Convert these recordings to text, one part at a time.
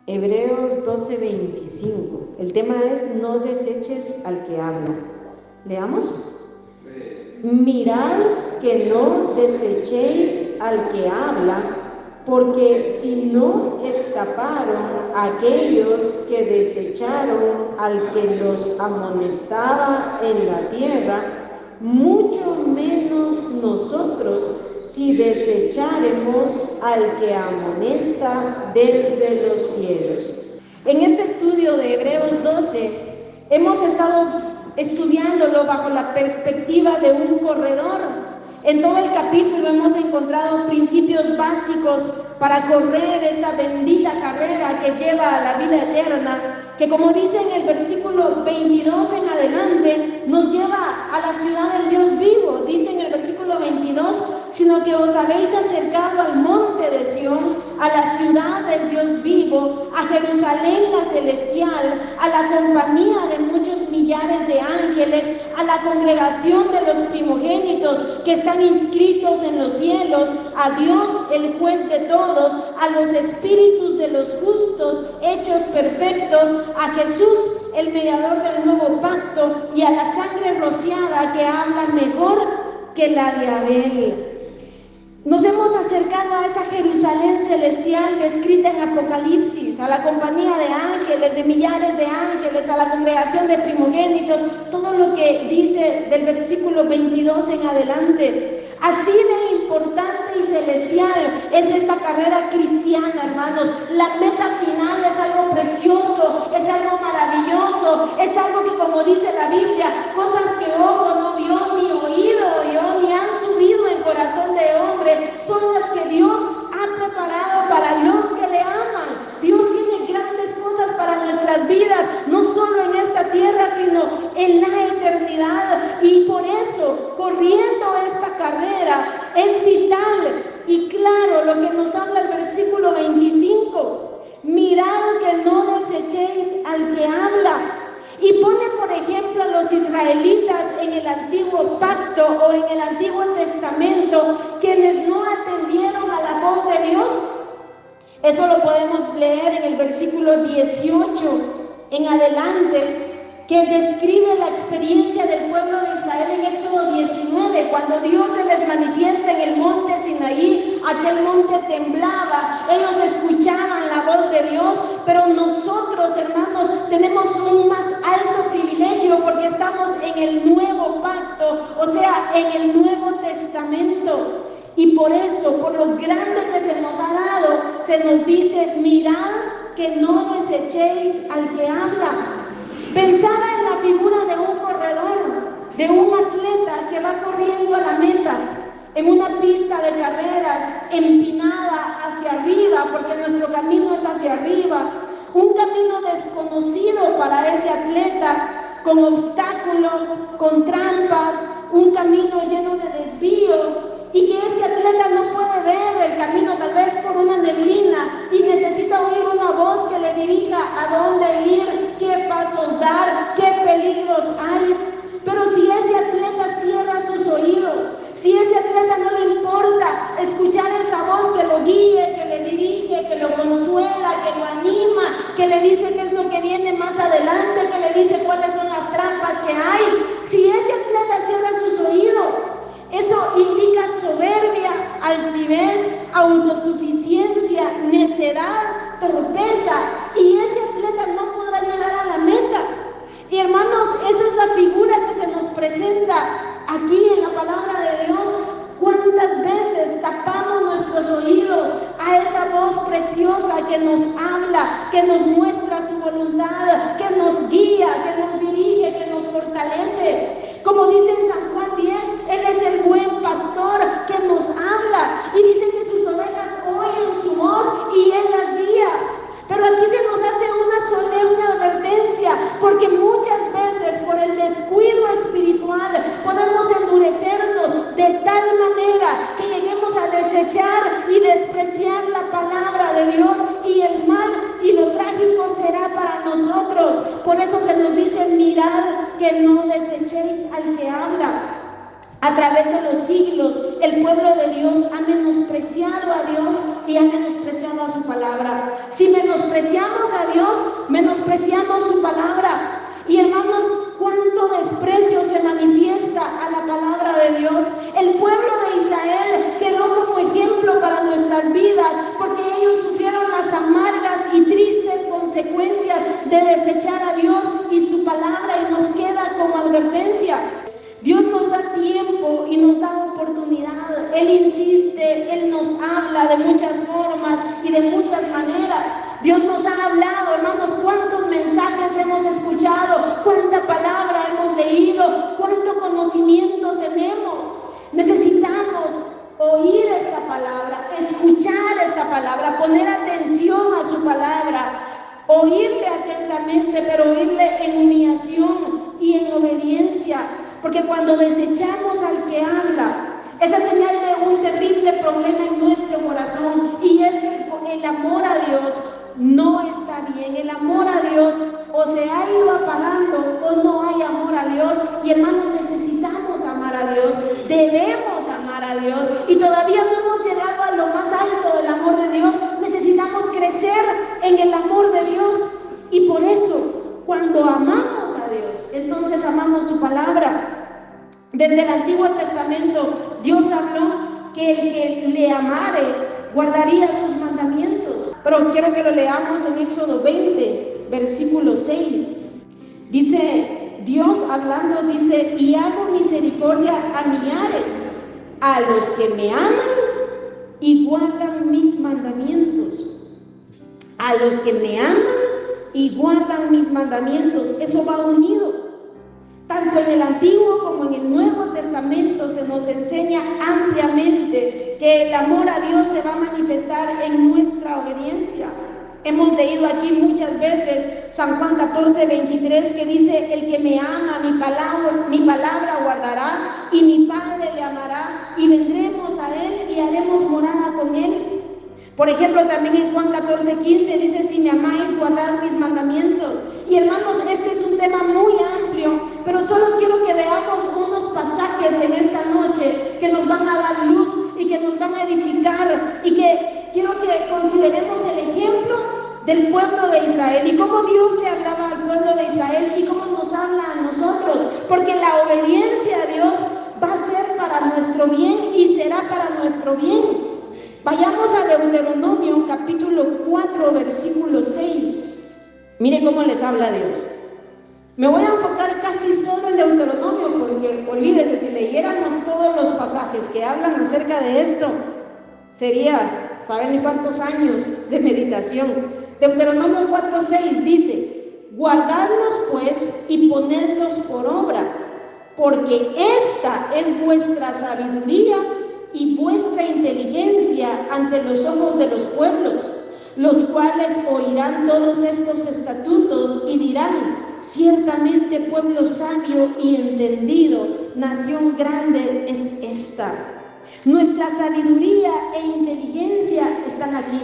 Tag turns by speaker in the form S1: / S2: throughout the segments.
S1: Hebreos 12:25. El tema es: no deseches al que habla. Leamos. Mirad que no desechéis al que habla, porque si no escaparon aquellos que desecharon al que los amonestaba en la tierra, mucho menos nosotros si desecharemos al que amonesta desde los cielos. En este estudio de Hebreos 12 hemos estado estudiándolo bajo la perspectiva de un corredor. En todo el capítulo hemos encontrado principios básicos para correr esta bendita carrera que lleva a la vida eterna, que, como dice en el versículo 22 en adelante, nos lleva a la ciudad del Dios vivo. Dice en el versículo 22: sino que os habéis acercado al monte de Sión, a la ciudad del Dios vivo, a Jerusalén la celestial, a la compañía de muchos millares de ángeles, a la congregación de los primogénitos que están inscritos en los cielos, a Dios el juez de todos, a los espíritus de los justos hechos perfectos, a Jesús el mediador del nuevo pacto, y a la sangre rociada que habla mejor que la de Abel. Nos hemos acercado a esa Jerusalén celestial descrita en Apocalipsis, a la compañía de ángeles, de millares de ángeles, a la congregación de primogénitos, todo lo que dice del versículo 22 en adelante. Así de importante y celestial es esta carrera cristiana, hermanos. La meta final es algo precioso, es algo maravilloso, es algo que, como dice la Biblia, cosas que ojo no vio, ni oído oyó, ni han subido en corazón de hombre, son las que Dios ha preparado para los que le aman. Dios tiene grandes cosas para nuestras vidas, no solo en esta tierra, sino en la eternidad. Y por eso, corriendo esta carrera, es vital y claro lo que nos habla el versículo 25. Mirad que no desechéis al que habla. Y pone, por ejemplo, a los israelitas en el antiguo pacto o en el Antiguo Testamento, quienes no atendieron a la voz de Dios. Eso lo podemos leer en el versículo 18 en adelante, que describe la experiencia del pueblo de Israel en Éxodo 19, cuando Dios se les manifiesta en el monte Sinaí. Aquel monte temblaba, ellos escuchaban la voz de Dios, pero nosotros, hermanos, tenemos un más alto privilegio porque estamos en el nuevo pacto, o sea, en el Nuevo Testamento. Y por eso, por lo grande que se nos ha dado, se nos dice: mirad que no desechéis al que habla. Pensaba en la figura de un corredor, de un atleta que va corriendo a la meta, en una pista de carreras empinada hacia arriba, porque nuestro camino es hacia arriba, un camino desconocido para ese atleta, con obstáculos, con trampas, un camino lleno de desvíos, y que este atleta no puede ver el camino, tal vez por una neblina, y necesita oír una voz que le dirija a dónde ir, qué pasos dar, qué peligros hay. Pero si ese atleta cierra sus oídos, si ese atleta no le importa escuchar esa voz que lo guíe, que le dirige, que lo consuela, que lo anima, que le dice qué es lo que viene más adelante, que le dice cuáles son las trampas que hay, si ese atleta cierra sus oídos, eso indica soberbia, altivez, autosuficiencia, necedad, torpeza, y ese atleta no podrá llegar a la meta. Y hermanos, esa es la figura que se nos presenta aquí en la palabra de Dios. ¿Cuántas veces tapamos nuestros oídos a esa voz preciosa que nos habla, que nos muestra su voluntad, que nos guía, que nos dirige, que nos fortalece? Como dice en San Juan 10, Él es el buen pastor que nos habla, y dice que sus ovejas oyen su voz y Él las guía. Pero aquí se nos hace una solemne advertencia, porque muchas veces por el descuido espiritual podemos endurecernos de tal manera que lleguemos a desechar y despreciar la palabra de Dios, y el mal y lo trágico será para nosotros. Por eso se nos dice: mirad que no desechéis al que habla. A través de los siglos, el pueblo de Dios ha menospreciado a Dios y ha menospreciado a su palabra. Si menospreciamos a Dios, menospreciamos su palabra. Y hermanos, cuánto desprecio se manifiesta a la palabra de Dios. El pueblo de Israel quedó como ejemplo para nuestras vidas, porque ellos sufrieron las amargas y tristes consecuencias de desechar a Dios y su palabra, y nos queda como advertencia. Dios nos da tiempo y nos da oportunidad. Él insiste, Él nos habla de muchas formas y de muchas maneras. Dios nos ha hablado, hermanos, cuántos mensajes hemos escuchado, cuánta palabra hemos leído, cuánto conocimiento tenemos. Necesitamos oír esta palabra, escuchar esta palabra, poner atención a su palabra, oírle atentamente, pero oírle en humillación y en obediencia. Porque cuando desechamos al que habla, esa señal de un terrible problema en nuestro corazón, y es que el amor a Dios no está bien. El amor a Dios o se ha ido apagando o no hay amor a Dios. Y hermanos, necesitamos amar a Dios, debemos amar a Dios, y todavía no hemos llegado a lo más alto del amor de Dios. Necesitamos crecer en el amor de Dios, y por eso cuando amamos a Dios, entonces amamos su palabra. Desde el Antiguo Testamento, Dios habló que el que le amare guardaría sus mandamientos. Pero quiero que lo leamos en Éxodo 20, versículo 6. Dice Dios hablando, dice: y hago misericordia a millares, a los que me aman y guardan mis mandamientos. A los que me aman y guardan mis mandamientos. Eso va unido. Tanto en el Antiguo como en el Nuevo Testamento se nos enseña ampliamente que el amor a Dios se va a manifestar en nuestra obediencia. Hemos leído aquí muchas veces San Juan 14, 23, que dice: el que me ama, mi palabra guardará, y mi Padre le amará, y vendremos a él y haremos morada con él. Por ejemplo, también en Juan 14, 15 dice: si me amáis, guardad mis mandamientos. Y hermanos, este es un tema muy amplio, pero solo quiero que veamos unos pasajes en esta noche que nos van a dar luz y que nos van a edificar, y que quiero que consideremos el ejemplo del pueblo de Israel y cómo Dios le hablaba al pueblo de Israel y cómo nos habla a nosotros, porque la obediencia a Dios va a ser para nuestro bien y será para nuestro bien. Vayamos a Deuteronomio capítulo 4, versículo 6. Mire cómo les habla Dios. Me voy a enfocar casi solo en Deuteronomio, porque olvídese, si leyéramos todos los pasajes que hablan acerca de esto, sería, ¿saben ni cuántos años de meditación? Deuteronomio 4, 6 dice: guardadlos pues y ponedlos por obra, porque esta es vuestra sabiduría y vuestra inteligencia ante los ojos de los pueblos, los cuales oirán todos estos estatutos y dirán: ciertamente pueblo sabio y entendido, nación grande es esta. Nuestra sabiduría e inteligencia están aquí,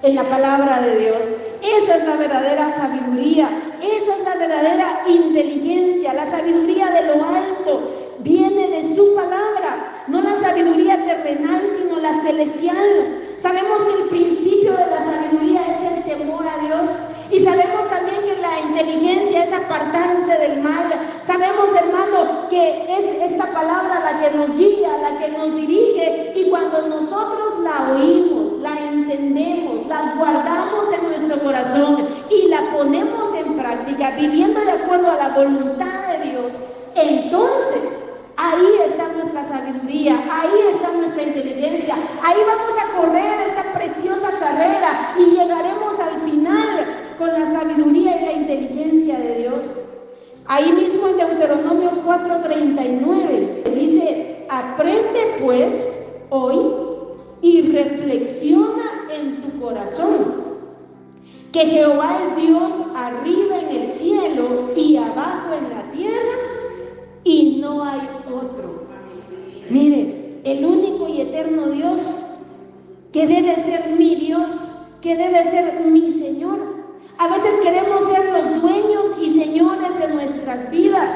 S1: en la palabra de Dios. Esa es la verdadera sabiduría, esa es la verdadera inteligencia. La sabiduría de lo alto viene de su palabra, no la sabiduría terrenal, sino la celestial. Sabemos que el principio de la sabiduría es el temor a Dios, y sabemos también que la inteligencia es apartarse del mal. Sabemos, hermano, que es esta palabra la que nos guía, la que nos dirige, y cuando nosotros la oímos, la entendemos, la guardamos en nuestro corazón y la ponemos en práctica, viviendo de acuerdo a la voluntad de Dios, entonces ahí está nuestra sabiduría, ahí está nuestra inteligencia, ahí vamos a correr esta preciosa carrera y llegaremos al final con la sabiduría y la inteligencia de Dios. Ahí mismo en Deuteronomio 4:39 dice: aprende pues hoy y reflexiona en tu corazón que Jehová es Dios arriba en el cielo y abajo en la tierra, y no hay otro. Mire, el único y eterno Dios, que debe ser mi Dios, que debe ser mi Señor. A veces queremos ser los dueños y señores de nuestras vidas,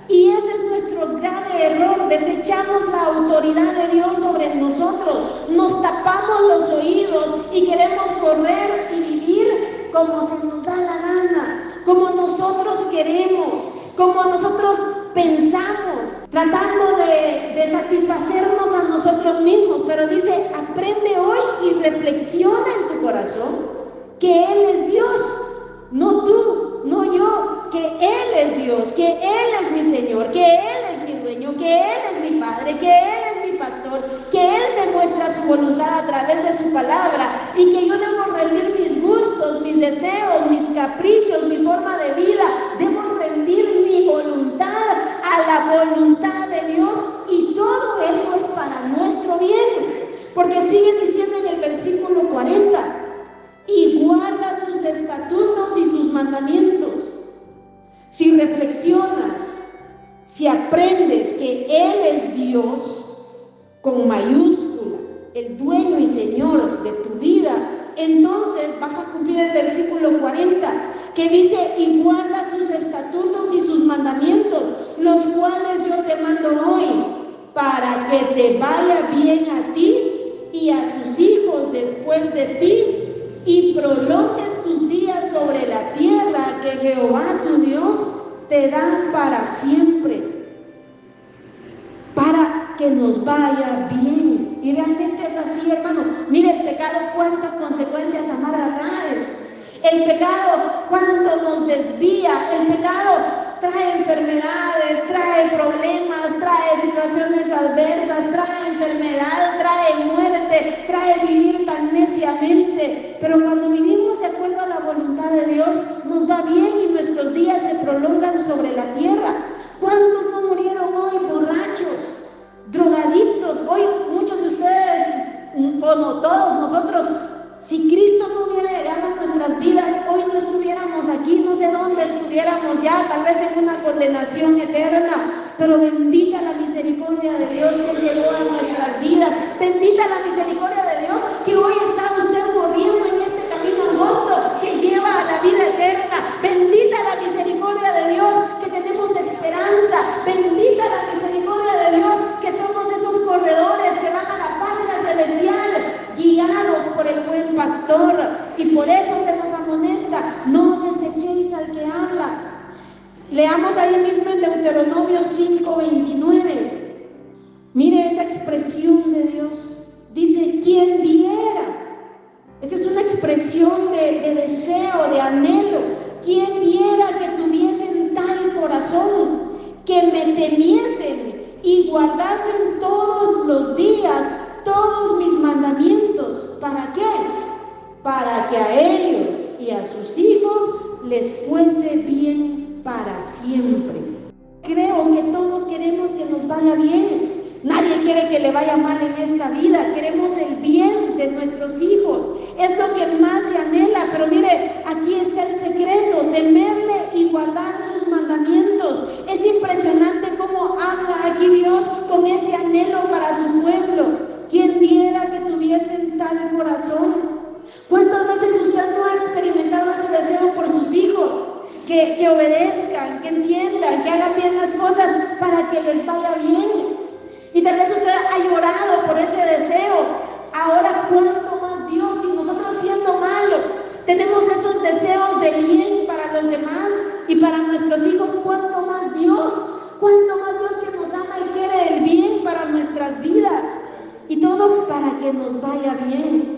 S1: y ese es nuestro nuestro grave error. Desechamos la autoridad de Dios sobre nosotros, nos tapamos los oídos y queremos correr y vivir como se nos da la gana, como nosotros queremos, como nosotros pensamos, tratando de satisfacernos a nosotros mismos. Pero dice, aprende hoy y reflexiona en tu corazón que Él es Dios, no tú, no yo, que Él es Dios, que Él es mi Señor, que Él es mi dueño, que Él es mi Padre, que Él es mi pastor, que Él me muestra su voluntad a través de su palabra y que yo debo rendir mis gustos, mis deseos, mis caprichos, mi forma de vida. Debo rendir mi voluntad a la voluntad de Dios, y todo eso es para nuestro bien, porque sigue diciendo en el versículo 40, y guarda sus estatutos y sus mandamientos. Si reflexionas, si aprendes que Él es Dios, con mayúscula, el dueño y Señor de tu vida, entonces vas a cumplir el versículo 40, que dice, y guarda sus estatutos y sus mandamientos, los cuales yo te mando hoy, para que te vaya bien a ti y a tus hijos después de ti, y prolongues tus días sobre la tierra que Jehová tu Dios te da para siempre, para que nos vaya bien. Y realmente es así, hermano. Mire, el pecado, cuántas consecuencias amargas trae. El pecado, cuánto nos desvía. El pecado trae enfermedades, trae problemas, trae situaciones adversas, trae enfermedad, trae muerte, trae vivir tan neciamente. Pero cuando vivimos de acuerdo a la voluntad de Dios, nos va bien y nuestros días se prolongan sobre la tierra. ¿Cuántos no murieron hoy borrachos, drogadictos? Hoy muchos de ustedes, o no todos nosotros, si Cristo no hubiera llegado a nuestras vidas, hoy no estuviéramos aquí, no sé dónde estuviéramos ya, tal vez en una condenación eterna. Pero bendita la misericordia de Dios que llegó a nuestras vidas. Bendita la misericordia de Dios que hoy está usted corriendo en este camino angosto que lleva a la vida eterna. Bendita la misericordia de Dios que tenemos esperanza. Bendita la misericordia de Dios que somos esos corredores que van a la patria celestial, guiados por el buen pastor. Y por eso se nos amonesta, no desechéis al que habla. Leamos ahí mismo en Deuteronomio 5:29. Mire esa expresión de Dios. Dice, ¿quién viera? Esa es una expresión de deseo, de anhelo. ¿Quién viera que tuviesen tal corazón, que me temiesen y guardasen todos los días todos mis mandamientos? ¿Para qué? Para que a ellos y a sus hijos les fuese bien para siempre. Creo que todos queremos que nos vaya bien. Nadie quiere que le vaya mal en esta vida. Queremos el bien de nuestros hijos. Es lo que más se anhela. Pero mire, aquí está el secreto: temerle y guardar sus mandamientos. Es impresionante cómo habla aquí Dios con ese anhelo para su pueblo. ¿Quién viera que tuviesen tal corazón? ¿Cuántas veces usted no ha experimentado ese deseo por sus hijos? Que obedezcan, que entiendan, que hagan bien las cosas para que les vaya bien. Y tal vez usted ha llorado por ese deseo. Ahora, ¿cuánto más Dios? Si nosotros, siendo malos, tenemos esos deseos de bien para los demás y para nuestros hijos, ¿cuánto más Dios? ¿Cuánto más Dios que nos ama y quiere el bien para nuestras vidas? Y todo para que nos vaya bien.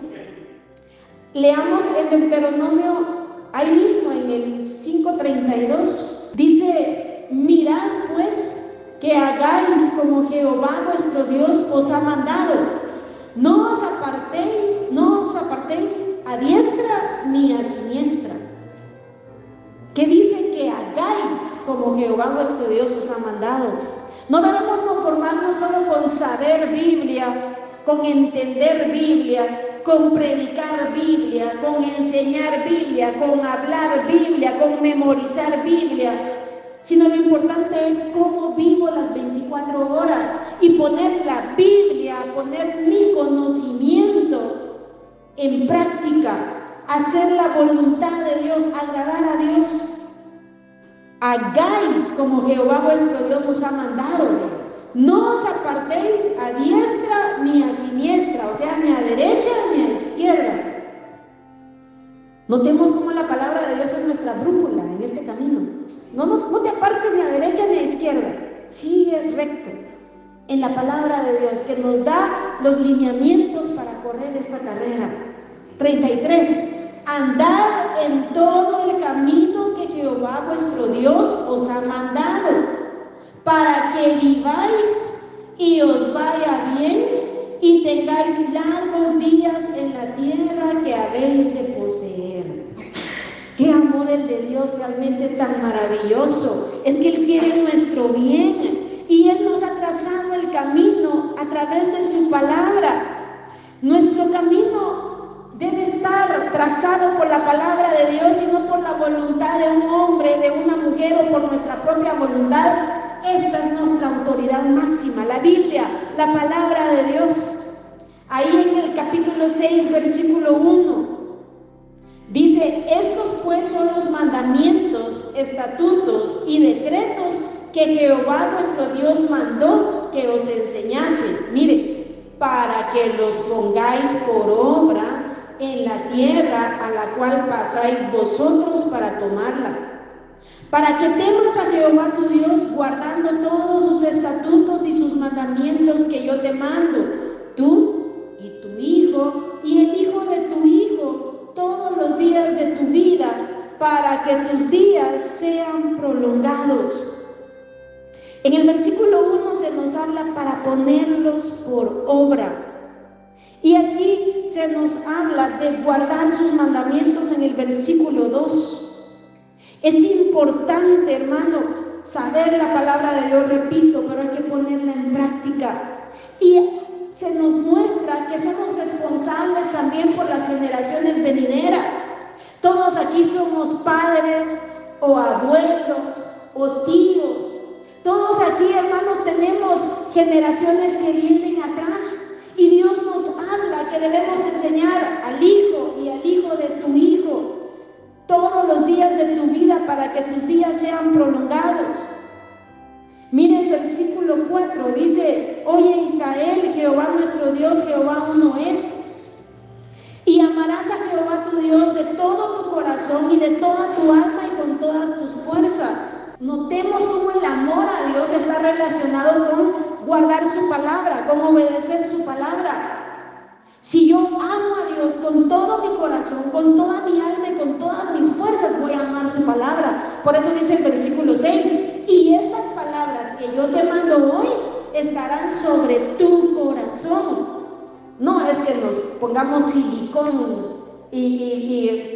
S1: Leamos en Deuteronomio, ahí mismo en el 5:32, dice, mirad pues que hagáis como Jehová vuestro Dios os ha mandado. No os apartéis a diestra ni a siniestra. ¿Qué dice? Que hagáis como Jehová vuestro Dios os ha mandado. No debemos conformarnos solo con saber Biblia, con entender Biblia, con predicar Biblia, con enseñar Biblia, con hablar Biblia, con memorizar Biblia, sino lo importante es cómo vivo las 24 horas y poner la Biblia, poner mi conocimiento en práctica, hacer la voluntad de Dios, agradar a Dios. hagáis como Jehová vuestro Dios os ha mandado. No os apartéis a diestra ni a siniestra, o sea, ni a derecha ni a izquierda. Notemos cómo la palabra de Dios es nuestra brújula en este camino. No te apartes ni a derecha ni a izquierda. Sigue recto en la palabra de Dios, que nos da los lineamientos para correr esta carrera. 33. Andad en todo el camino que Jehová vuestro Dios os ha mandado, para que viváis y os vaya bien y tengáis largos días en la tierra que habéis de poseer. Qué amor el de Dios, realmente tan maravilloso. Es que Él quiere nuestro bien y Él nos ha trazado el camino a través de su palabra. Nuestro camino debe estar trazado por la palabra de Dios y no por la voluntad de un hombre, de una mujer o por nuestra propia voluntad. Esta es nuestra autoridad máxima, la Biblia, la palabra de Dios. Ahí en el capítulo 6, versículo 1, dice: estos pues son los mandamientos, estatutos y decretos que Jehová nuestro Dios mandó que os enseñase. Mire, para que los pongáis por obra en la tierra a la cual pasáis vosotros para tomarla, para que temas a Jehová tu Dios, guardando todos sus estatutos y sus mandamientos que yo te mando, tú y tu hijo y el hijo de tu hijo, todos los días de tu vida, para que tus días sean prolongados. En el versículo 1 se nos habla para ponerlos por obra. Y aquí se nos habla de guardar sus mandamientos en el versículo 2. Es importante, hermano, saber la palabra de Dios, repito, pero hay que ponerla en práctica. Y se nos muestra que somos responsables también por las generaciones venideras. Todos aquí somos padres o abuelos o tíos. Todos aquí, hermanos, tenemos generaciones que vienen atrás. Y Dios nos habla que debemos enseñar al hijo y al hijo de tu hijo todos los días de tu vida para que tus días sean prolongados. Mire el versículo 4, dice: oye Israel, Jehová nuestro Dios, Jehová uno es. Y amarás a Jehová tu Dios de todo tu corazón y de toda tu alma y con todas tus fuerzas. Notemos cómo el amor a Dios está relacionado con guardar su palabra, con obedecer su palabra. Si yo amo a Dios con todo mi corazón, con toda mi alma y con todas mis fuerzas, voy a amar su palabra. Por eso dice el versículo 6: y estas palabras que yo te mando hoy estarán sobre tu corazón. No es que nos pongamos silicón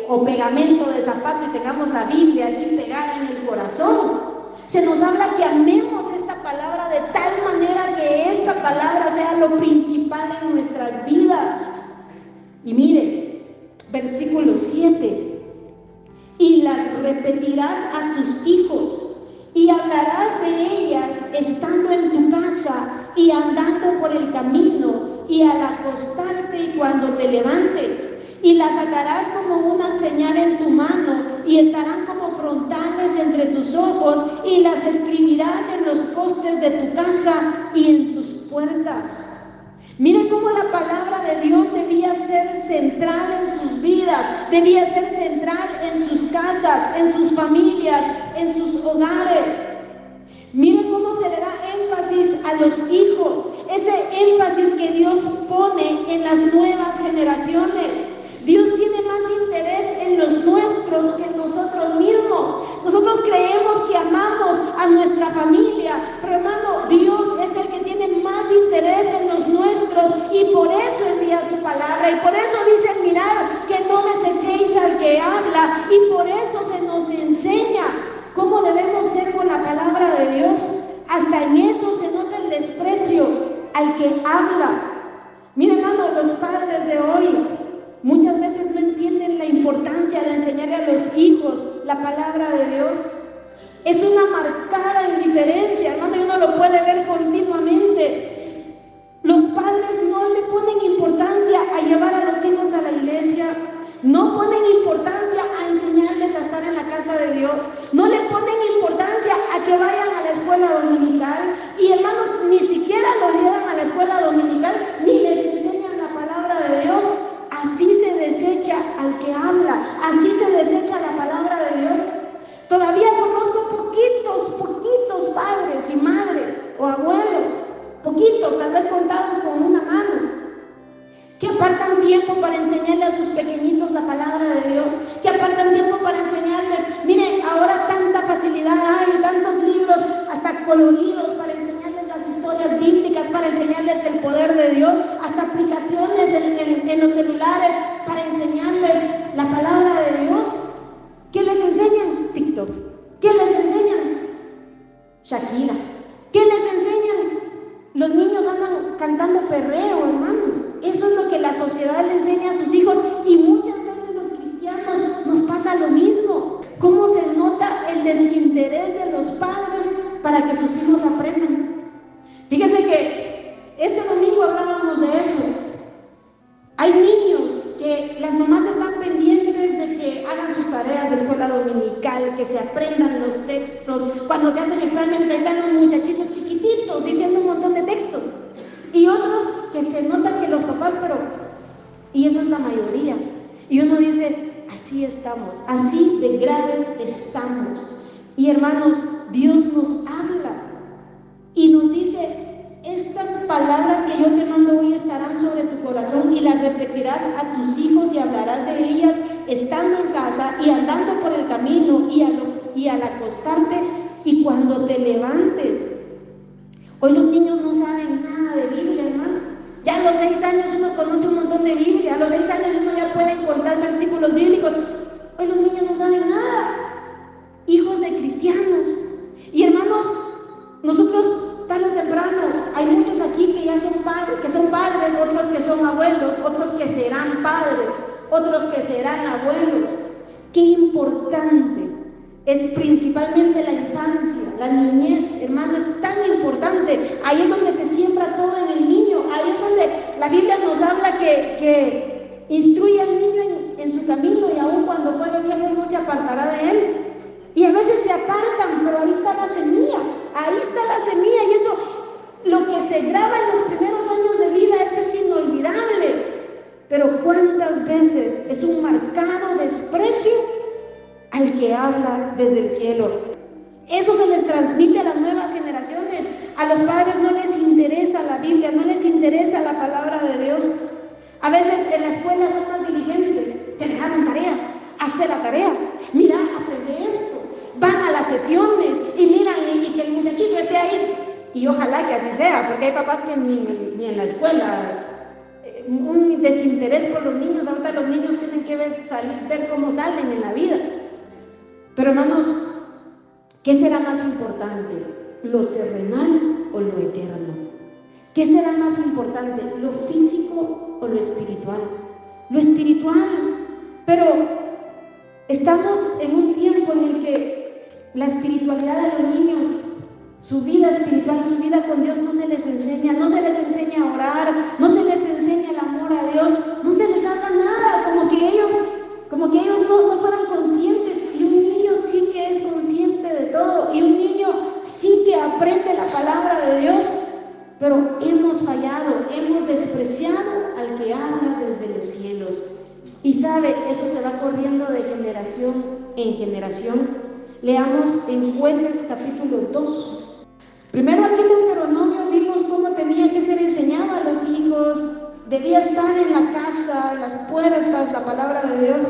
S1: o pegamento de zapato y tengamos la Biblia aquí pegada en el corazón. Se nos habla que amemos esta palabra de tal manera que esta palabra sea lo principal en nuestras vidas. Y mire, versículo 7: y las repetirás a tus hijos y hablarás de ellas estando en tu casa y andando por el camino y al acostarte y cuando te levantes, y las atarás como una señal en tu mano y estarán como frontales entre tus ojos, y las escribirás en los postes de tu casa y en tus puertas. Miren cómo la palabra de Dios debía ser central en sus vidas, debía ser central en sus casas, en sus familias, en sus hogares. Miren cómo se le da énfasis a los hijos, ese énfasis que Dios pone en las nuevas generaciones. Dios tiene más interés en los nuestros que en nosotros mismos. Nosotros creemos que amamos a nuestra familia, pero hermano, Dios es el que tiene más interés en los nuestros, y por eso envía su palabra, y por eso dice: mirad que no desechéis al que habla, y por eso se nos enseña cómo debemos ser con la palabra de Dios. Hasta en eso se nota el desprecio al que habla. Mira, hermano, los padres de hoy muchas veces no entienden la importancia de enseñarle a los hijos la palabra de Dios. Es una marcada indiferencia, hermano, y uno lo puede ver continuamente. Los padres no le ponen importancia a llevar a los hijos a la iglesia, no ponen importancia a enseñarles a estar en la casa de Dios, no le ponen importancia tiempo para enseñarle a sus pequeñitos la palabra de Dios, que apartan tiempo para enseñarles. Miren, ahora tanta facilidad hay, tantos libros, hasta coloridos para enseñarles las historias bíblicas, para enseñarles el poder de Dios, hasta aplicaciones en los celulares para enseñarles la palabra de Dios. ¿Qué les enseñan? TikTok. ¿Qué les enseñan? Shakira. ¿Qué les enseñan? Los niños andan cantando perreo, hermanos. Eso es lo que la sociedad le enseña a sus hijos, y muchas veces los cristianos nos pasa lo mismo. ¿Cómo se nota el desinterés de los padres para que sus hijos aprendan? Fíjese que este domingo hablábamos de eso. Hay niños que las mamás están pendientes de que hagan sus tareas de escuela dominical, que se aprendan los textos. Cuando se hacen exámenes, ahí están los muchachitos chiquititos diciendo un montón de textos. Y otros que se nota que los papás, y eso es la mayoría. Y uno dice, así estamos, así de graves estamos. Y hermanos, Dios nos habla y nos dice: estas palabras que yo te mando hoy estarán sobre tu corazón, y las repetirás a tus hijos y hablarás de ellas estando en casa y andando por el camino y al acostarte y cuando te levantes. Hoy los niños no saben nada de Biblia, hermano. Ya a los 6 años uno conoce un montón de Biblia, a los 6 años uno ya puede encontrar versículos bíblicos. Hoy los niños no saben nada, hijos de cristianos. Y hermanos, nosotros tarde o temprano, hay muchos aquí que ya son padres, otros que son abuelos, otros que serán padres, otros que serán abuelos. Qué importante es principalmente la infancia, la niñez, hermano, es tan importante. Ahí es donde se siembra todo en el niño, ahí es donde la Biblia nos habla que instruye al niño en su camino, y aun cuando fuere viejo no se apartará de él. Y a veces se apartan, pero ahí está la semilla, y eso, lo que se graba en los primeros años de vida, eso es inolvidable. Pero ¿cuántas veces es un marcado desprecio al que habla desde el cielo? Eso se les transmite a las nuevas generaciones. A los padres no les interesa la Biblia, no les interesa la palabra de Dios. A veces en la escuela son más diligentes. Te dejaron tarea, hazte la tarea. Mira, aprende esto. Van a las sesiones y miran y que el muchachito esté ahí. Y ojalá que así sea, porque hay papás que ni en la escuela, un desinterés por los niños. Ahorita los niños tienen que ver cómo salen en la vida. Pero hermanos, ¿qué será más importante? ¿Lo terrenal o lo eterno? ¿Qué será más importante? ¿Lo físico o lo espiritual? Lo espiritual. Pero estamos en un tiempo en el que la espiritualidad de los niños, su vida espiritual, su vida con Dios, no se les enseña a orar, no se les enseña el amor a Dios, no se les habla nada, como que ellos no fueran conscientes. Y un niño sí que es consciente de todo, y un niño sí que aprende la palabra de Dios, pero hemos fallado, hemos despreciado al que habla desde los cielos. Y sabe, eso se va corriendo de generación en generación. Leamos en Jueces capítulo 2. Primero aquí en Deuteronomio vimos cómo tenía que ser enseñado a los hijos, debía estar en la casa, en las puertas, la palabra de Dios.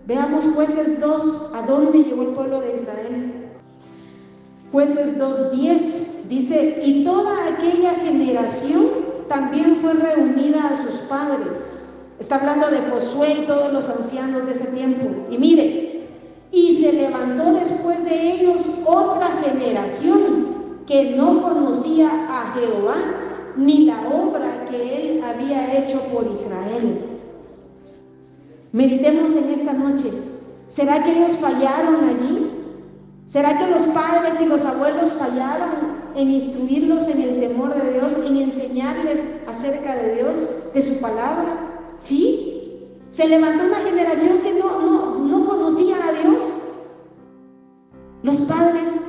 S1: Veamos Jueces 2, a dónde llegó el pueblo de Israel. Jueces 2:10 dice: y toda aquella generación también fue reunida a sus padres. Está hablando de Josué y todos los ancianos de ese tiempo. Y mire, y se levantó después de ellos otra generación que no conocía a Jehová ni la obra que él había hecho por Israel. Meditemos en esta noche. ¿Será que ellos fallaron allí? ¿Será que los padres y los abuelos fallaron en instruirlos en el temor de Dios, en enseñarles acerca de Dios, de su palabra? ¿Sí? Se levantó una generación que no conocía a Dios. Los padres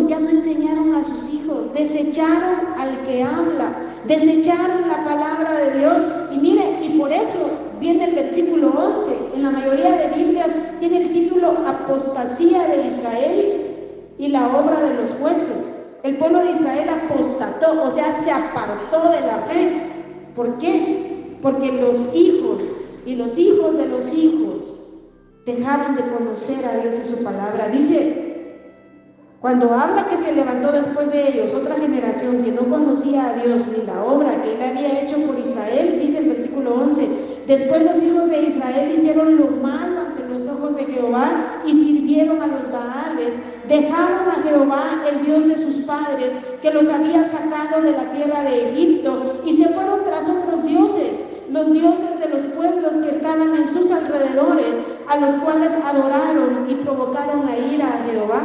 S1: ya no enseñaron a sus hijos, desecharon al que habla, desecharon la palabra de Dios. Y mire, y por eso viene el versículo 11. En la mayoría de Biblias tiene el título Apostasía de Israel y la obra de los jueces. El pueblo de Israel apostató, o sea, se apartó de la fe. ¿Por qué? Porque los hijos y los hijos de los hijos dejaron de conocer a Dios y su palabra. Dice, cuando habla que se levantó después de ellos otra generación que no conocía a Dios ni la obra que Él había hecho por Israel, dice el versículo 11, después los hijos de Israel hicieron lo malo ante los ojos de Jehová y sirvieron a los Baales, dejaron a Jehová, el Dios de sus padres, que los había sacado de la tierra de Egipto, y se fueron tras otros dioses, los dioses de los pueblos que estaban en sus alrededores, a los cuales adoraron y provocaron la ira a Jehová.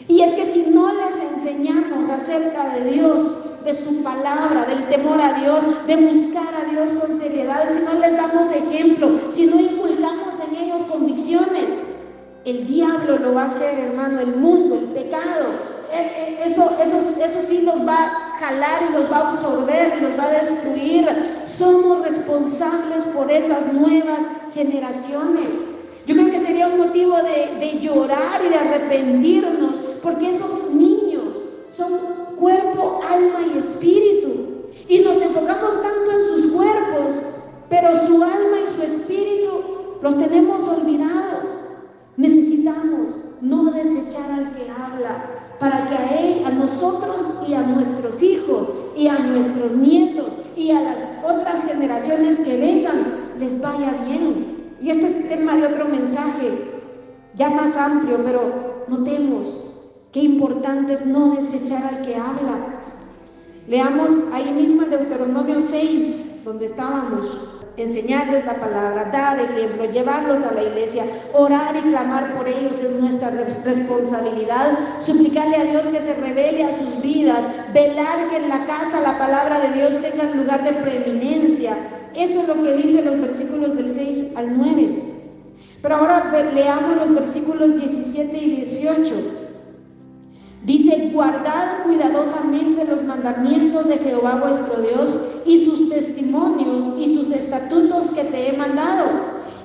S1: Y es que si no les enseñamos acerca de Dios, de su palabra, del temor a Dios, de buscar a Dios con seriedad, si no les damos ejemplo, si no inculcamos en ellos convicciones, el diablo lo va a hacer, hermano, el mundo, el pecado, eso sí los va a jalar y los va a absorber y los va a destruir. Somos responsables por esas nuevas generaciones. Yo creo que sería un motivo de llorar y de arrepentirnos, porque esos niños son cuerpo, alma y espíritu, y nos enfocamos tanto en sus cuerpos, pero su alma y su espíritu los tenemos olvidados. Necesitamos no desechar al que habla, para que a nosotros y a nuestros hijos y a nuestros nietos y a las otras generaciones que vengan les vaya bien. Y este es el tema de otro mensaje, ya más amplio, pero notemos qué importante es no desechar al que habla. Leamos ahí mismo en Deuteronomio 6, donde estábamos, enseñarles la palabra, dar ejemplo, llevarlos a la iglesia, orar y clamar por ellos es nuestra responsabilidad, suplicarle a Dios que se revele a sus vidas, velar que en la casa la palabra de Dios tenga lugar de preeminencia. Eso es lo que dice los versículos del 6 al 9. Pero ahora leamos los versículos 17 y 18. Dice, guardad cuidadosamente los mandamientos de Jehová vuestro Dios y sus testimonios y sus estatutos que te he mandado,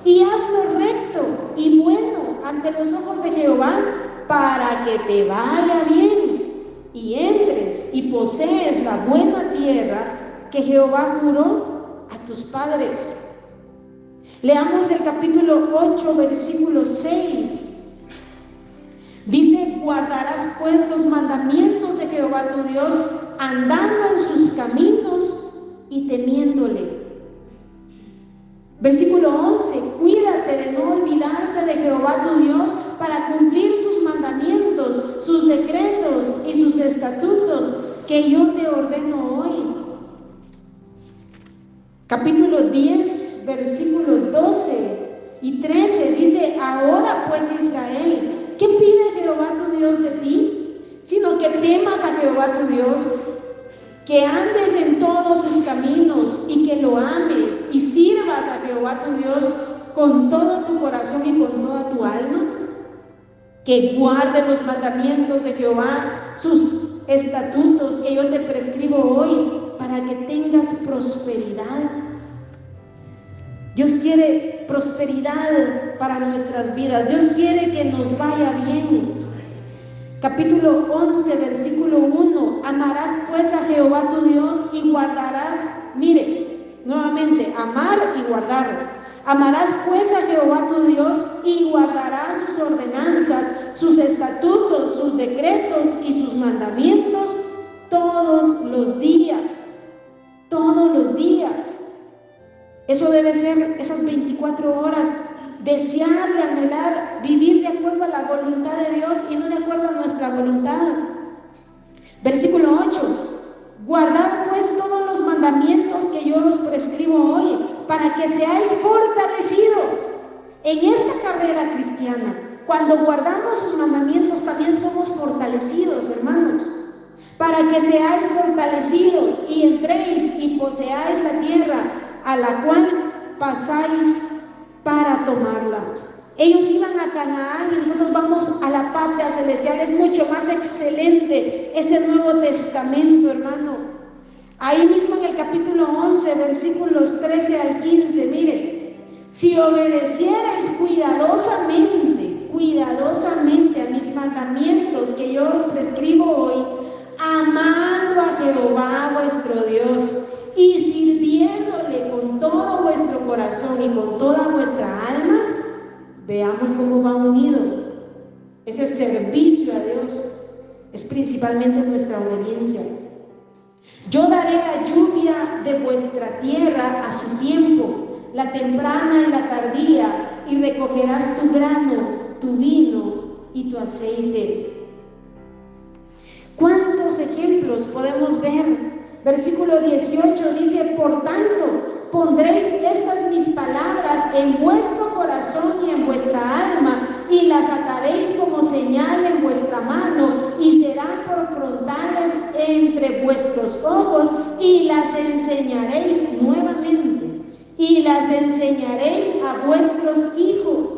S1: y hazlo recto y bueno ante los ojos de Jehová, para que te vaya bien y entres y posees la buena tierra que Jehová juró a tus padres. Leamos el capítulo 8, versículo 6. Dice, guardarás pues los mandamientos de Jehová tu Dios, andando en sus caminos y temiéndole. Versículo 11, cuídate de no olvidarte de Jehová tu Dios para cumplir sus mandamientos, sus decretos y sus estatutos que yo te ordeno hoy. Capítulo 10, versículos 12 y 13 dice, ahora pues Israel, ¿qué pide Jehová tu Dios de ti? Sino que temas a Jehová tu Dios, que andes en todos sus caminos y que lo ames y sirvas a Jehová tu Dios con todo tu corazón y con toda tu alma, que guardes los mandamientos de Jehová, sus estatutos que yo te prescribo hoy, para que tengas prosperidad. Dios quiere prosperidad para nuestras vidas. Dios quiere que nos vaya bien. Capítulo 11, versículo 1. Amarás pues a Jehová tu Dios y guardarás, mire, nuevamente, amar y guardar. Amarás pues a Jehová tu Dios y guardarás sus ordenanzas, sus estatutos, sus decretos y sus mandamientos todos los días. Todos los días. Eso debe ser esas 24 horas, desear y anhelar, vivir de acuerdo a la voluntad de Dios y no de acuerdo a nuestra voluntad. Versículo 8, guardad pues todos los mandamientos que yo os prescribo hoy, para que seáis fortalecidos en esta carrera cristiana. Cuando guardamos sus mandamientos también somos fortalecidos, hermanos, para que seáis fortalecidos y entréis y poseáis la tierra a la cual pasáis para tomarla. Ellos iban a Canaán y nosotros vamos a la patria celestial. Es mucho más excelente ese Nuevo Testamento, hermano. Ahí mismo en el capítulo 11, versículos 13 al 15, miren, si obedecierais cuidadosamente a mis mandamientos que yo os prescribo hoy, amando a Jehová vuestro Dios y sirviéndole con todo vuestro corazón y servicio a Dios es principalmente nuestra obediencia. Yo daré la lluvia de vuestra tierra a su tiempo, la temprana y la tardía, y recogerás tu grano, tu vino y tu aceite. ¿Cuántos ejemplos podemos ver? Versículo 18 dice: por tanto, pondréis estas mis palabras en vuestro corazón y en vuestra alma, y las ataréis como señal en vuestra mano, y serán por frontales entre vuestros ojos, y las enseñaréis nuevamente, y las enseñaréis a vuestros hijos.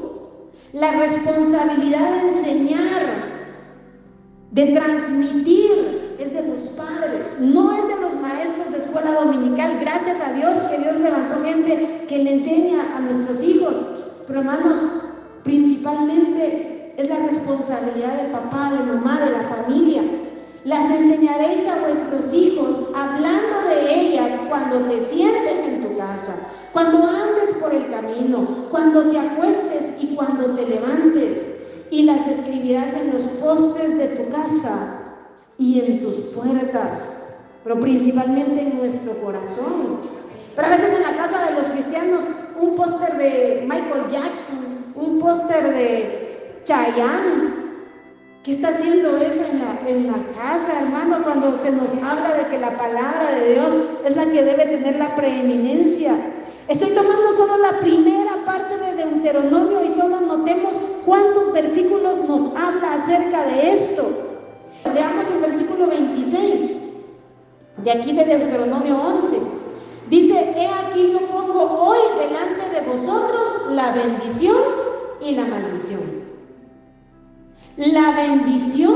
S1: La responsabilidad de enseñar, de transmitir, es de los padres, no es de los maestros de escuela dominical. Gracias a Dios que Dios levantó gente que le enseña a nuestros hijos, pero hermanos, principalmente es la responsabilidad del papá, de mamá, de la familia. Las enseñaréis a vuestros hijos, hablando de ellas cuando te sientes en tu casa, cuando andes por el camino, cuando te acuestes y cuando te levantes, y las escribirás en los postes de tu casa y en tus puertas, pero principalmente en nuestro corazón. Pero a veces en la casa de los cristianos, un póster de Michael Jackson, un póster de Chayanne. ¿Qué está haciendo eso en la casa, hermano? Cuando se nos habla de que la palabra de Dios es la que debe tener la preeminencia. Estoy tomando solo la primera parte de Deuteronomio y solo notemos cuántos versículos nos habla acerca de esto. Leamos el versículo 26 de aquí de Deuteronomio 11. Dice: he aquí yo pongo hoy delante de vosotros la bendición y la maldición. La bendición,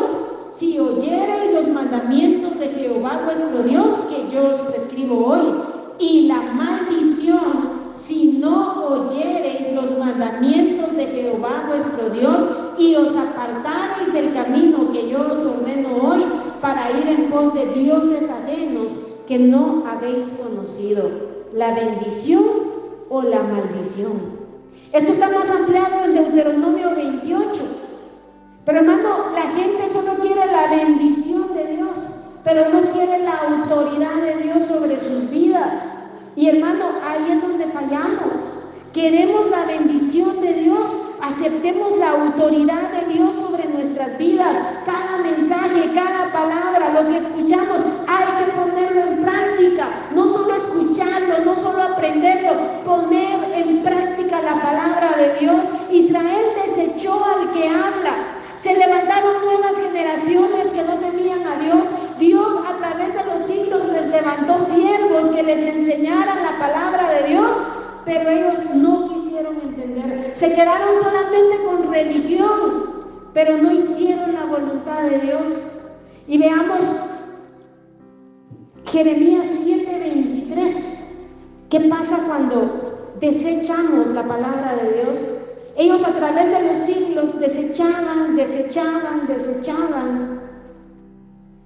S1: si oyereis los mandamientos de Jehová vuestro Dios, que yo os prescribo hoy, y la maldición, si no oyereis los mandamientos de Jehová vuestro Dios, y os apartareis del camino que yo os ordeno hoy, para ir en pos de dioses ajenos que no habéis conocido. La bendición o la maldición. Esto está más ampliado en Deuteronomio 28. Pero hermano, la gente solo quiere la bendición de Dios, pero no quiere la autoridad de Dios sobre sus vidas. Y hermano, ahí es donde fallamos. Queremos la bendición de Dios, aceptemos la autoridad de Dios sobre nuestras vidas. Cada mensaje, cada palabra, lo que escuchamos, hay que ponerlo en práctica. No solo escucharlo, no solo aprenderlo, poner en práctica la palabra de Dios. Israel desechó al que habla. Se levantaron nuevas generaciones que no temían a Dios. Dios a través de los siglos les levantó siervos que les enseñaran la palabra de Dios, pero ellos no quisieron entender. Se quedaron solamente con religión, pero no hicieron la voluntad de Dios. Y veamos Jeremías 7:23. ¿Qué pasa cuando desechamos la palabra de Dios? Ellos a través de los siglos desechaban.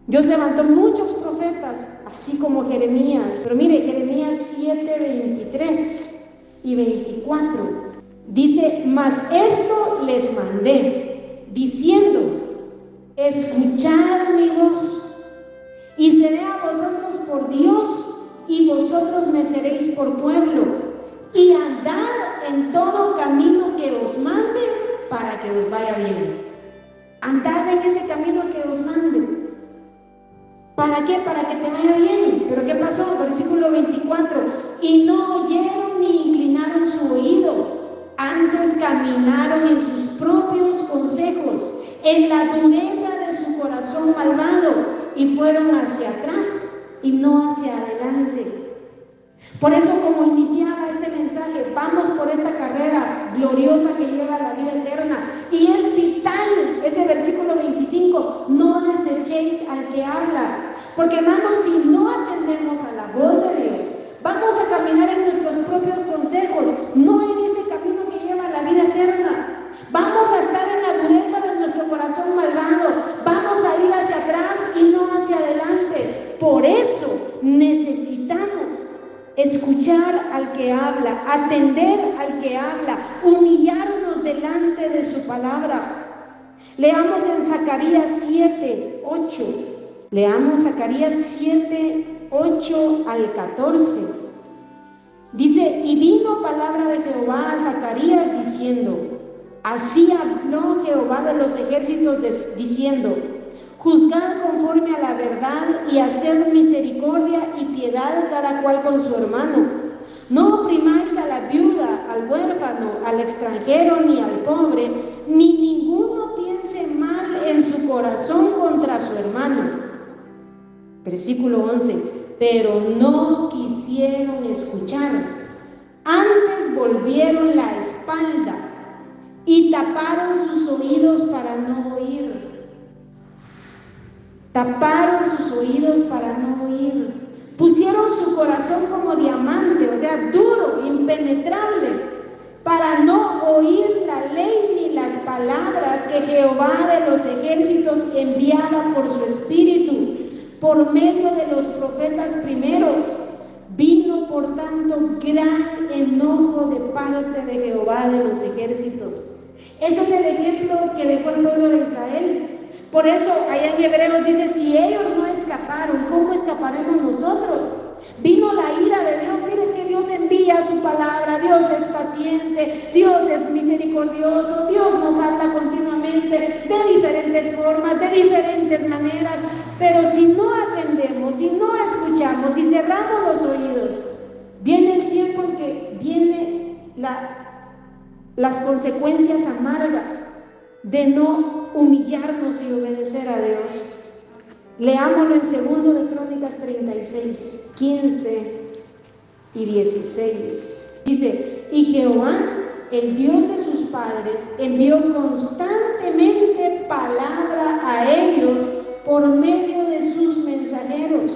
S1: Dios levantó muchos profetas, así como Jeremías. Pero mire, Jeremías 7:23 y 24. Dice: mas esto les mandé, diciendo: escuchad mi voz, y seré a vosotros por Dios, y vosotros me seréis por pueblo. Y andad en todo camino que os mande, para que os vaya bien. Andad en ese camino que os mande. ¿Para qué? Para que te vaya bien. ¿Pero qué pasó? Versículo 24. Y no oyeron ni inclinaron su oído, antes caminaron en sus propios consejos, en la dureza de su corazón malvado, y fueron hacia atrás y no hacia adelante. Por eso, como iniciaba este mensaje, vamos por esta carrera gloriosa que lleva a la vida eterna. Y es vital ese versículo 25: no desechéis al que habla. Porque hermanos, si no atendemos a la voz de Dios, vamos a caminar en nuestros propios consejos, no en ese camino que lleva a la vida eterna. Vamos a estar en la dureza de nuestro corazón malvado, vamos a ir hacia atrás y no hacia adelante. Por eso necesitamos escuchar al que habla, atender al que habla, humillarnos delante de su palabra. Leamos en Zacarías 7:8. Leamos Zacarías 7:8 al 14. Dice: y vino palabra de Jehová a Zacarías diciendo: así habló Jehová de los ejércitos diciendo: juzgad conforme a la verdad y haced misericordia y piedad cada cual con su hermano. No oprimáis a la viuda, al huérfano, al extranjero ni al pobre, ni ninguno piense mal en su corazón contra su hermano. Versículo 11. Pero no quisieron escuchar, antes volvieron la espalda y taparon sus oídos para no oír. Taparon sus oídos para no oír. Pusieron su corazón como diamante, o sea, duro, impenetrable, para no oír la ley ni las palabras que Jehová de los ejércitos enviaba por su espíritu, por medio de los profetas primeros. Vino por tanto gran enojo de parte de Jehová de los ejércitos. Ese es el ejemplo que dejó el pueblo de Israel. Por eso allá en Hebreos dice: si ellos no escaparon, ¿cómo escaparemos nosotros? Vino la ira de Dios. Mire, es que Dios envía su palabra, Dios es paciente, Dios es misericordioso, Dios nos habla continuamente de diferentes formas, de diferentes maneras, pero si no atendemos, si no escuchamos, si cerramos los oídos, viene el tiempo en que vienen las consecuencias amargas de no humillarnos y obedecer a Dios. Leámoslo en 2 de Crónicas 36, 15 y 16. Dice: y Jehová, el Dios de sus padres, envió constantemente palabra a ellos por medio de sus mensajeros,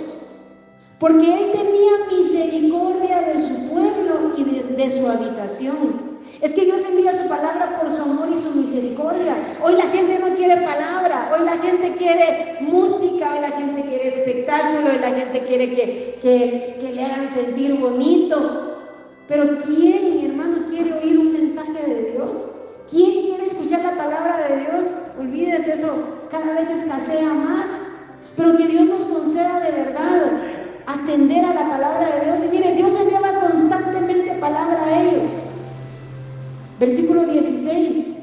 S1: porque él tenía misericordia de su pueblo y de su habitación. Es que Dios envía su palabra por su amor y su misericordia. Hoy la gente no quiere palabra, hoy la gente quiere música, hoy la gente quiere espectáculo, hoy la gente quiere que le hagan sentir bonito. Pero ¿quién, mi hermano, quiere oír un mensaje de Dios? ¿Quién quiere escuchar la palabra de Dios? Olvídese, eso cada vez escasea más. Pero que Dios nos conceda de verdad atender a la palabra de Dios. Y mire, Dios enviaba constantemente palabra a ellos. Versículo 16,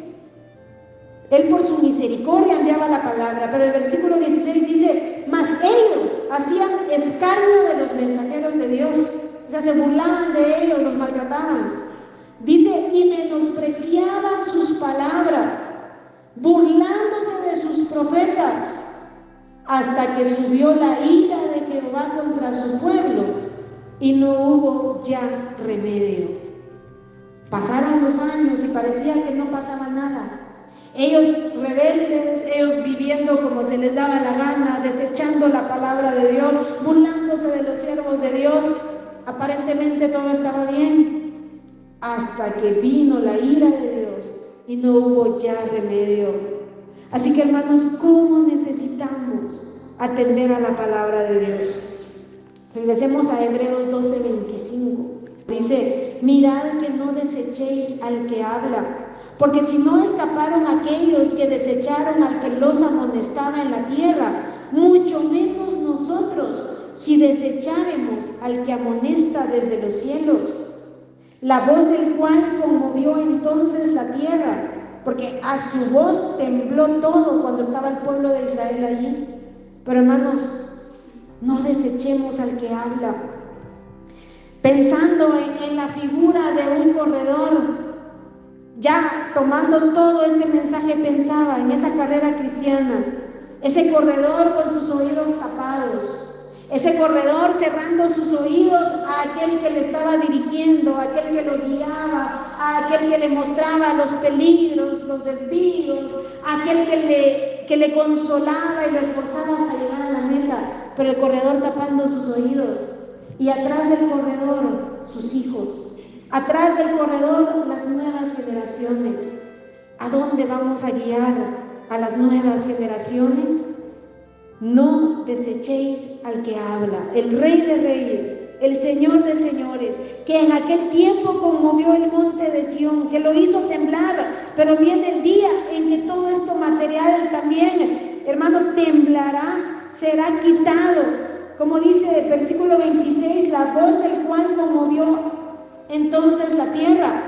S1: él por su misericordia enviaba la palabra, pero el versículo 16 dice: mas ellos hacían escarnio de los mensajeros de Dios, o sea, se burlaban de ellos, los maltrataban. Dice: y menospreciaban sus palabras, burlándose de sus profetas, hasta que subió la ira de Jehová contra su pueblo y no hubo ya remedio. Pasaron los años y parecía que no pasaba nada. Ellos rebeldes, ellos viviendo como se les daba la gana, desechando la palabra de Dios, burlándose de los siervos de Dios. Aparentemente todo estaba bien, hasta que vino la ira de Dios y no hubo ya remedio. Así que, hermanos, ¿cómo necesitamos atender a la palabra de Dios? Regresemos a Hebreos 12:25. Dice: mirad que no desechéis al que habla, porque si no escaparon aquellos que desecharon al que los amonestaba en la tierra, mucho menos nosotros, si desecháremos al que amonesta desde los cielos, la voz del cual conmovió entonces la tierra, porque a su voz tembló todo cuando estaba el pueblo de Israel allí. Pero, hermanos, no desechemos al que habla. Pensando en la figura de un corredor, ya tomando todo este mensaje, pensaba en esa carrera cristiana, ese corredor con sus oídos tapados, ese corredor cerrando sus oídos a aquel que le estaba dirigiendo, a aquel que lo guiaba, a aquel que le mostraba los peligros, los desvíos, a aquel que le consolaba y lo esforzaba hasta llegar a la meta. Pero el corredor tapando sus oídos, y atrás del corredor sus hijos, atrás del corredor las nuevas generaciones. ¿A dónde vamos a guiar a las nuevas generaciones? No desechéis al que habla, el Rey de Reyes, el Señor de Señores, que en aquel tiempo conmovió el monte de Sión, que lo hizo temblar, pero viene el día en que todo esto material también, hermano, temblará, será quitado, como dice el versículo 26, la voz del cual conmovió entonces la tierra,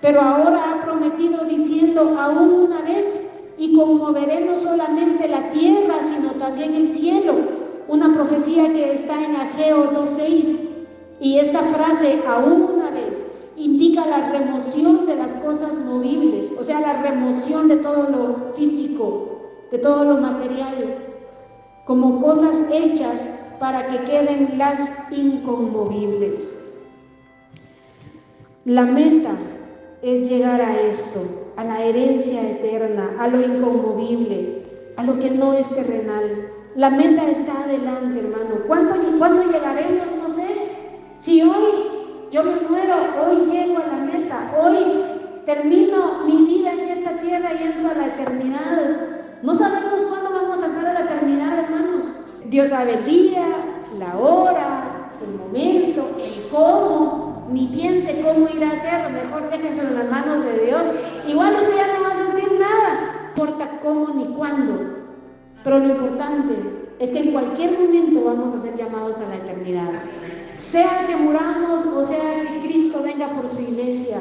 S1: pero ahora ha prometido diciendo, aún una vez, y conmoveré no solamente la tierra, sino también el cielo. Una profecía que está en Ageo 2:6. Y esta frase, aún una vez, indica la remoción de las cosas movibles, o sea, la remoción de todo lo físico, de todo lo material, como cosas hechas para que queden las inconmovibles. La meta es llegar a esto, a la herencia eterna, a lo inconmovible, a lo que no es terrenal. La meta está adelante, hermano. ¿Cuándo llegaremos? No sé. Si hoy yo me muero, hoy llego a la meta, hoy termino mi vida en esta tierra y entro a la eternidad. No sabemos cuándo vamos a entrar a la eternidad, hermanos. Dios sabe el día, la hora, el momento, el cómo. Ni piense cómo irá a ser, mejor déjenselo en las manos de Dios. Igual usted ya no va a sentir nada, no importa cómo ni cuándo, pero lo importante es que en cualquier momento vamos a ser llamados a la eternidad, sea que muramos o sea que Cristo venga por su iglesia,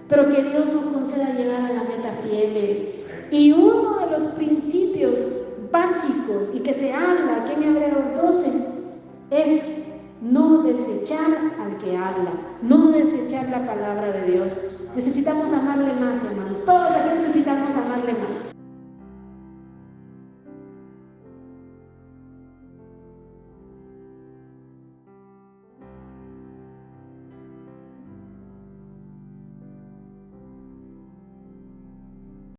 S1: pero que Dios nos conceda llegar a la meta fieles. Y uno de los principios básicos y que se habla aquí en Hebreos 12 es no desechar al que habla, no desechar la palabra de Dios. Necesitamos amarle más, hermanos. Todos aquí necesitamos amarle más.